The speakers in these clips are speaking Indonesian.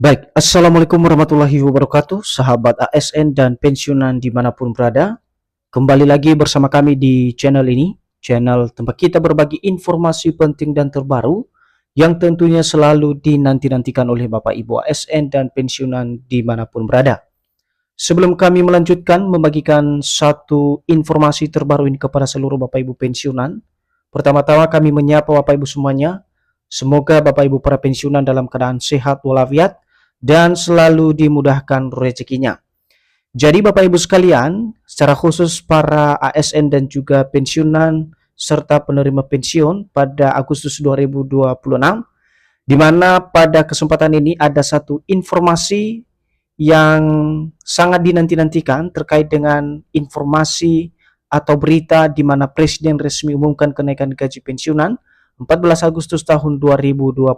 Baik, Assalamualaikum warahmatullahi wabarakatuh, sahabat ASN dan pensiunan dimanapun berada. Kembali lagi bersama kami di channel ini, channel tempat kita berbagi informasi penting dan terbaru yang tentunya selalu dinanti-nantikan oleh Bapak Ibu ASN dan pensiunan dimanapun berada. Sebelum kami melanjutkan membagikan satu informasi terbaru ini kepada seluruh Bapak Ibu pensiunan, pertama-tama kami menyapa Bapak Ibu semuanya. Semoga Bapak Ibu para pensiunan dalam keadaan sehat walafiat dan selalu dimudahkan rezekinya. Jadi Bapak Ibu sekalian, secara khusus para ASN dan juga pensiunan serta penerima pensiun pada Agustus 2026, di mana pada kesempatan ini ada satu informasi yang sangat dinanti-nantikan terkait dengan informasi atau berita di mana Presiden resmi umumkan kenaikan gaji pensiunan 14 Agustus tahun 2026.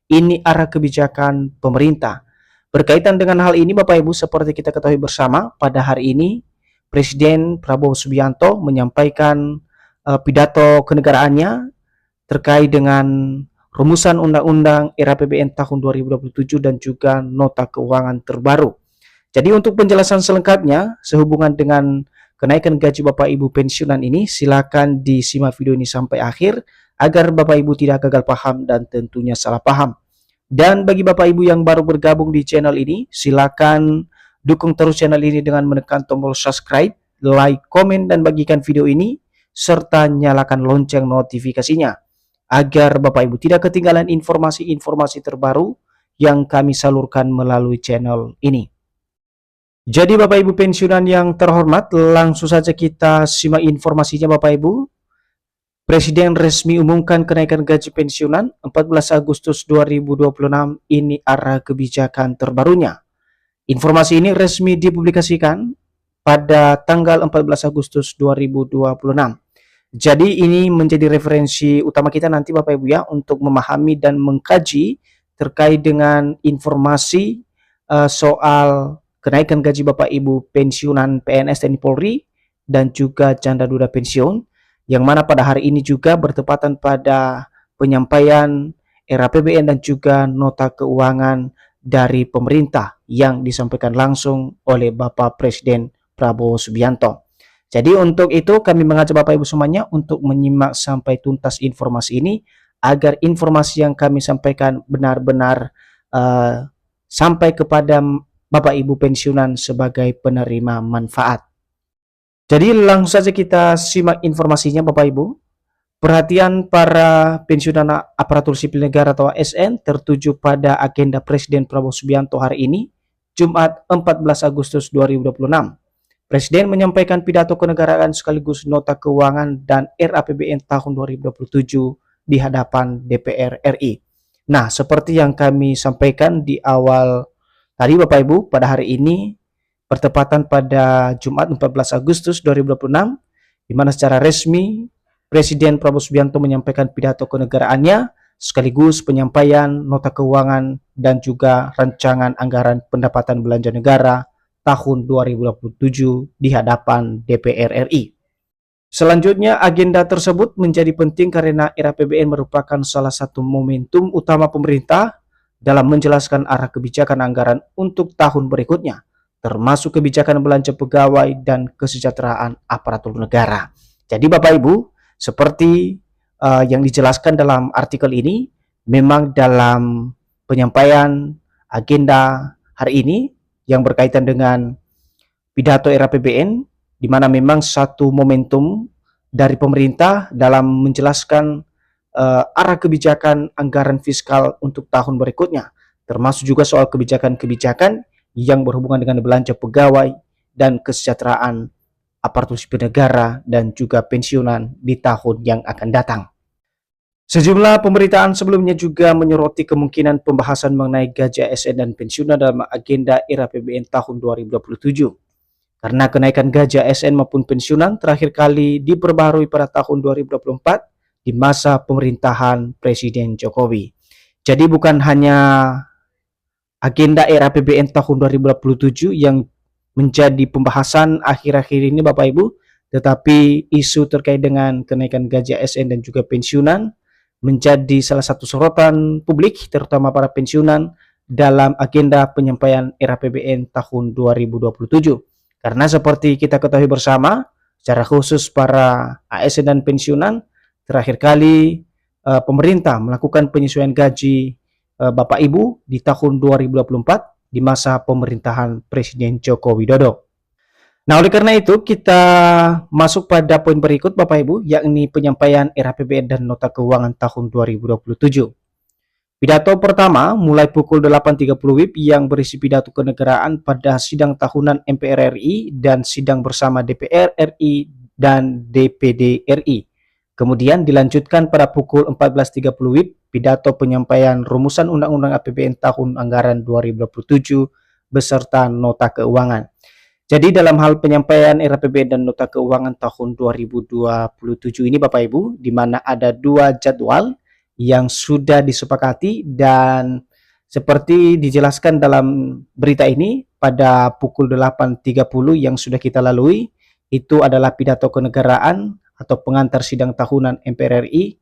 Ini arah kebijakan pemerintah. Berkaitan dengan hal ini Bapak Ibu, seperti kita ketahui bersama, pada hari ini Presiden Prabowo Subianto menyampaikan pidato kenegaraannya terkait dengan rumusan Undang-Undang RAPBN tahun 2027 dan juga nota keuangan terbaru. Jadi untuk penjelasan selengkapnya sehubungan dengan kenaikan gaji Bapak Ibu pensiunan ini, silakan disimak video ini sampai akhir agar Bapak Ibu tidak gagal paham dan tentunya salah paham. Dan bagi Bapak Ibu yang baru bergabung di channel ini, silakan dukung terus channel ini dengan menekan tombol subscribe, like, komen, dan bagikan video ini, serta nyalakan lonceng notifikasinya, agar Bapak Ibu tidak ketinggalan informasi-informasi terbaru yang kami salurkan melalui channel ini. Jadi Bapak Ibu pensiunan yang terhormat, langsung saja kita simak informasinya Bapak Ibu. Presiden resmi umumkan kenaikan gaji pensiunan 14 Agustus 2026, ini arah kebijakan terbarunya. Informasi ini resmi dipublikasikan pada tanggal 14 Agustus 2026. Jadi ini menjadi referensi utama kita nanti Bapak Ibu ya untuk memahami dan mengkaji terkait dengan informasi soal kenaikan gaji Bapak Ibu pensiunan PNS TNI Polri dan juga janda duda pensiun, yang mana pada hari ini juga bertepatan pada penyampaian RAPBN dan juga nota keuangan dari pemerintah yang disampaikan langsung oleh Bapak Presiden Prabowo Subianto. Jadi untuk itu kami mengajak Bapak Ibu semuanya untuk menyimak sampai tuntas informasi ini agar informasi yang kami sampaikan benar-benar sampai kepada Bapak Ibu pensiunan sebagai penerima manfaat. Jadi langsung saja kita simak informasinya Bapak Ibu. Perhatian para pensiunan aparatur sipil negara atau ASN tertuju pada agenda Presiden Prabowo Subianto hari ini, Jumat 14 Agustus 2026. Presiden menyampaikan pidato kenegaraan sekaligus nota keuangan dan RAPBN tahun 2027 di hadapan DPR RI. Nah, seperti yang kami sampaikan di awal tadi Bapak Ibu, pada hari ini bertepatan pada Jumat 14 Agustus 2026, di mana secara resmi Presiden Prabowo Subianto menyampaikan pidato kenegaraannya sekaligus penyampaian nota keuangan dan juga rancangan anggaran pendapatan belanja negara tahun 2027 di hadapan DPR RI. Selanjutnya, agenda tersebut menjadi penting karena RAPBN merupakan salah satu momentum utama pemerintah dalam menjelaskan arah kebijakan anggaran untuk tahun berikutnya, termasuk kebijakan belanja pegawai dan kesejahteraan aparatur negara. Jadi Bapak Ibu, seperti yang dijelaskan dalam artikel ini, memang dalam penyampaian agenda hari ini yang berkaitan dengan pidato RAPBN, di mana memang satu momentum dari pemerintah dalam menjelaskan arah kebijakan anggaran fiskal untuk tahun berikutnya, termasuk juga soal kebijakan-kebijakan yang berhubungan dengan belanja pegawai dan kesejahteraan aparatur sipil negara dan juga pensiunan di tahun yang akan datang. Sejumlah pemberitaan sebelumnya juga menyoroti kemungkinan pembahasan mengenai gaji ASN dan pensiunan dalam agenda RAPBN tahun 2027. Karena kenaikan gaji ASN maupun pensiunan terakhir kali diperbarui pada tahun 2024 di masa pemerintahan Presiden Jokowi. Jadi bukan hanya agenda RAPBN tahun 2027 yang menjadi pembahasan akhir-akhir ini Bapak Ibu, tetapi isu terkait dengan kenaikan gaji ASN dan juga pensiunan menjadi salah satu sorotan publik, terutama para pensiunan dalam agenda penyampaian RAPBN tahun 2027. Karena seperti kita ketahui bersama, secara khusus para ASN dan pensiunan, terakhir kali pemerintah melakukan penyesuaian gaji Bapak Ibu di tahun 2024 di masa pemerintahan Presiden Joko Widodo. Nah, oleh karena itu kita masuk pada poin berikut Bapak Ibu, yakni penyampaian RAPBN dan Nota Keuangan tahun 2027. Pidato pertama mulai pukul 8.30 WIB yang berisi pidato kenegaraan pada sidang tahunan MPR RI dan sidang bersama DPR RI dan DPD RI. Kemudian dilanjutkan pada pukul 14.30 WIB pidato penyampaian rumusan Undang-Undang APBN tahun anggaran 2027 beserta nota keuangan. Jadi dalam hal penyampaian RAPBN dan nota keuangan tahun 2027 ini Bapak Ibu, di mana ada dua jadwal yang sudah disepakati dan seperti dijelaskan dalam berita ini pada pukul 8.30 yang sudah kita lalui, itu adalah pidato kenegaraan atau pengantar sidang tahunan MPR RI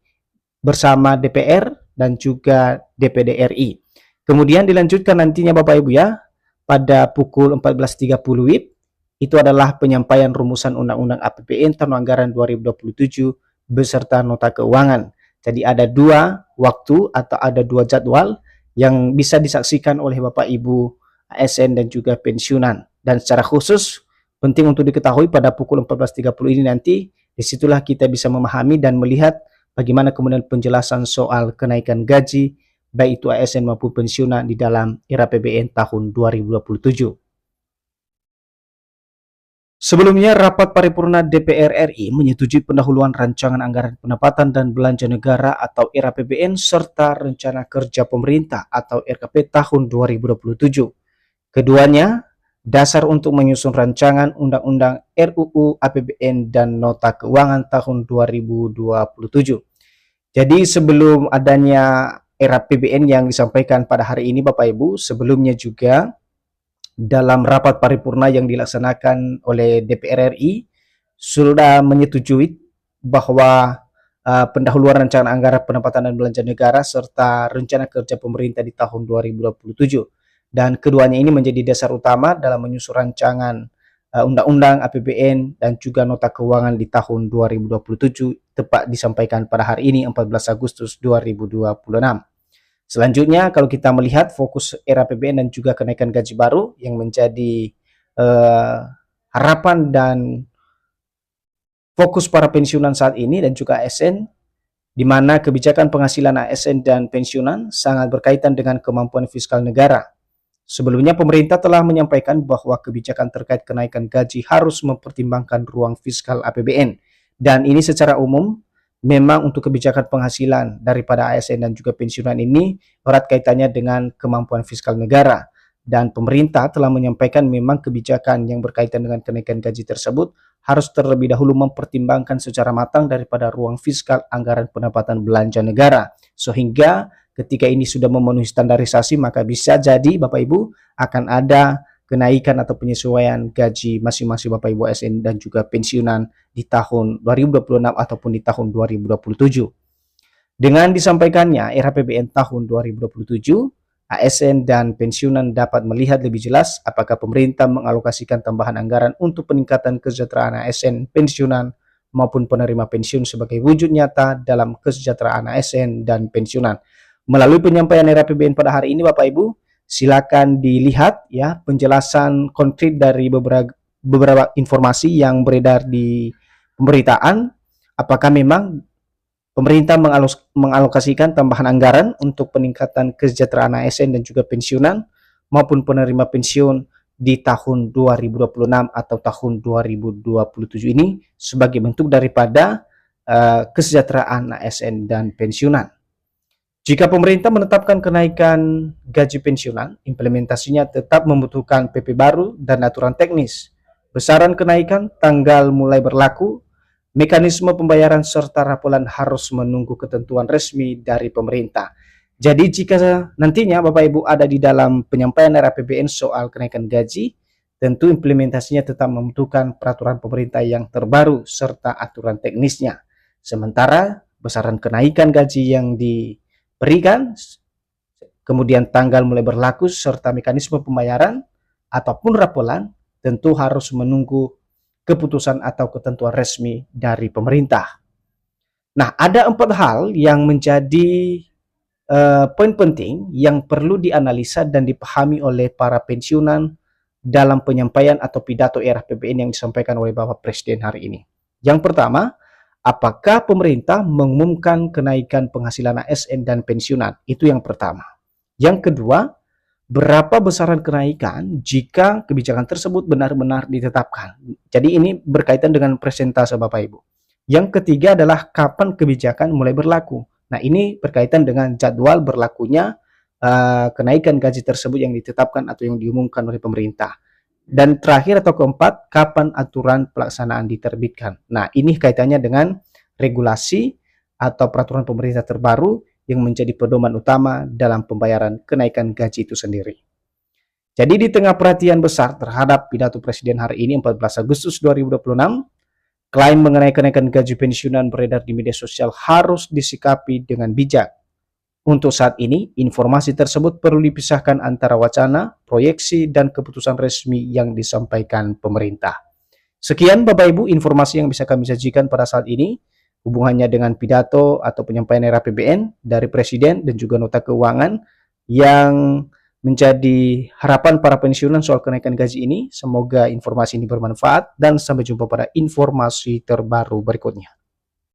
bersama DPR dan juga DPD RI. Kemudian dilanjutkan nantinya Bapak Ibu ya, pada pukul 14.30 WIB, itu adalah penyampaian rumusan Undang-Undang APBN tahun anggaran 2027 beserta nota keuangan. Jadi ada dua waktu atau ada dua jadwal yang bisa disaksikan oleh Bapak Ibu ASN dan juga pensiunan. Dan secara khusus penting untuk diketahui pada pukul 14.30 ini nanti disitulah kita bisa memahami dan melihat bagaimana kemudian penjelasan soal kenaikan gaji baik itu ASN maupun pensiunan di dalam RAPBN tahun 2027. Sebelumnya, rapat paripurna DPR RI menyetujui pendahuluan rancangan anggaran pendapatan dan belanja negara atau RAPBN serta rencana kerja pemerintah atau RKP tahun 2027. Keduanya dasar untuk menyusun rancangan undang-undang RUU APBN dan nota keuangan tahun 2027. Jadi sebelum adanya RAPBN yang disampaikan pada hari ini Bapak Ibu, sebelumnya juga dalam rapat paripurna yang dilaksanakan oleh DPR RI sudah menyetujui bahwa pendahuluan rancangan anggaran pendapatan dan belanja negara serta rencana kerja pemerintah di tahun 2027. Dan keduanya ini menjadi dasar utama dalam menyusun rancangan undang-undang APBN dan juga nota keuangan di tahun 2027 tepat disampaikan pada hari ini 14 Agustus 2026. Selanjutnya kalau kita melihat fokus RAPBN dan juga kenaikan gaji baru yang menjadi harapan dan fokus para pensiunan saat ini dan juga ASN, di mana kebijakan penghasilan ASN dan pensiunan sangat berkaitan dengan kemampuan fiskal negara. Sebelumnya pemerintah telah menyampaikan bahwa kebijakan terkait kenaikan gaji harus mempertimbangkan ruang fiskal APBN, dan ini secara umum memang untuk kebijakan penghasilan daripada ASN dan juga pensiunan ini erat kaitannya dengan kemampuan fiskal negara. Dan pemerintah telah menyampaikan memang kebijakan yang berkaitan dengan kenaikan gaji tersebut harus terlebih dahulu mempertimbangkan secara matang daripada ruang fiskal anggaran pendapatan belanja negara. Sehingga ketika ini sudah memenuhi standarisasi maka bisa jadi Bapak Ibu akan ada kenaikan atau penyesuaian gaji masing-masing Bapak Ibu ASN dan juga pensiunan di tahun 2026 ataupun di tahun 2027. Dengan disampaikannya RAPBN tahun 2027, ASN dan pensiunan dapat melihat lebih jelas apakah pemerintah mengalokasikan tambahan anggaran untuk peningkatan kesejahteraan ASN pensiunan maupun penerima pensiun sebagai wujud nyata dalam kesejahteraan ASN dan pensiunan. Melalui penyampaian RAPBN pada hari ini Bapak Ibu, silakan dilihat ya penjelasan konkret dari beberapa informasi yang beredar di pemberitaan, apakah memang pemerintah mengalokasikan tambahan anggaran untuk peningkatan kesejahteraan ASN dan juga pensiunan maupun penerima pensiun di tahun 2026 atau tahun 2027 ini sebagai bentuk daripada kesejahteraan ASN dan pensiunan. Jika pemerintah menetapkan kenaikan gaji pensiunan, implementasinya tetap membutuhkan PP baru dan aturan teknis. Besaran kenaikan, tanggal mulai berlaku, mekanisme pembayaran serta rapolan harus menunggu ketentuan resmi dari pemerintah. Jadi jika nantinya Bapak Ibu ada di dalam penyampaian RAPBN soal kenaikan gaji, tentu implementasinya tetap membutuhkan peraturan pemerintah yang terbaru serta aturan teknisnya. Sementara besaran kenaikan gaji yang diberikan kemudian tanggal mulai berlaku serta mekanisme pembayaran ataupun rapolan tentu harus menunggu keputusan atau ketentuan resmi dari pemerintah. Nah, ada 4 hal yang menjadi poin penting yang perlu dianalisa dan dipahami oleh para pensiunan dalam penyampaian atau pidato era APBN yang disampaikan oleh Bapak Presiden hari ini. Yang pertama, apakah pemerintah mengumumkan kenaikan penghasilan ASN dan pensiunan? Itu yang pertama. Yang kedua, berapa besaran kenaikan jika kebijakan tersebut benar-benar ditetapkan? Jadi ini berkaitan dengan persentase Bapak Ibu. Yang ketiga adalah kapan kebijakan mulai berlaku. Nah, ini berkaitan dengan jadwal berlakunya kenaikan gaji tersebut yang ditetapkan atau yang diumumkan oleh pemerintah. Dan terakhir atau keempat, kapan aturan pelaksanaan diterbitkan. Nah, ini kaitannya dengan regulasi atau peraturan pemerintah terbaru yang menjadi pedoman utama dalam pembayaran kenaikan gaji itu sendiri. Jadi di tengah perhatian besar terhadap pidato Presiden hari ini 14 Agustus 2026, klaim mengenai kenaikan gaji pensiunan beredar di media sosial harus disikapi dengan bijak. Untuk saat ini, informasi tersebut perlu dipisahkan antara wacana, proyeksi, dan keputusan resmi yang disampaikan pemerintah. Sekian Bapak Ibu informasi yang bisa kami sajikan pada saat ini, hubungannya dengan pidato atau penyampaian era APBN dari Presiden dan juga nota keuangan yang menjadi harapan para pensiunan soal kenaikan gaji ini. Semoga informasi ini bermanfaat dan sampai jumpa pada informasi terbaru berikutnya.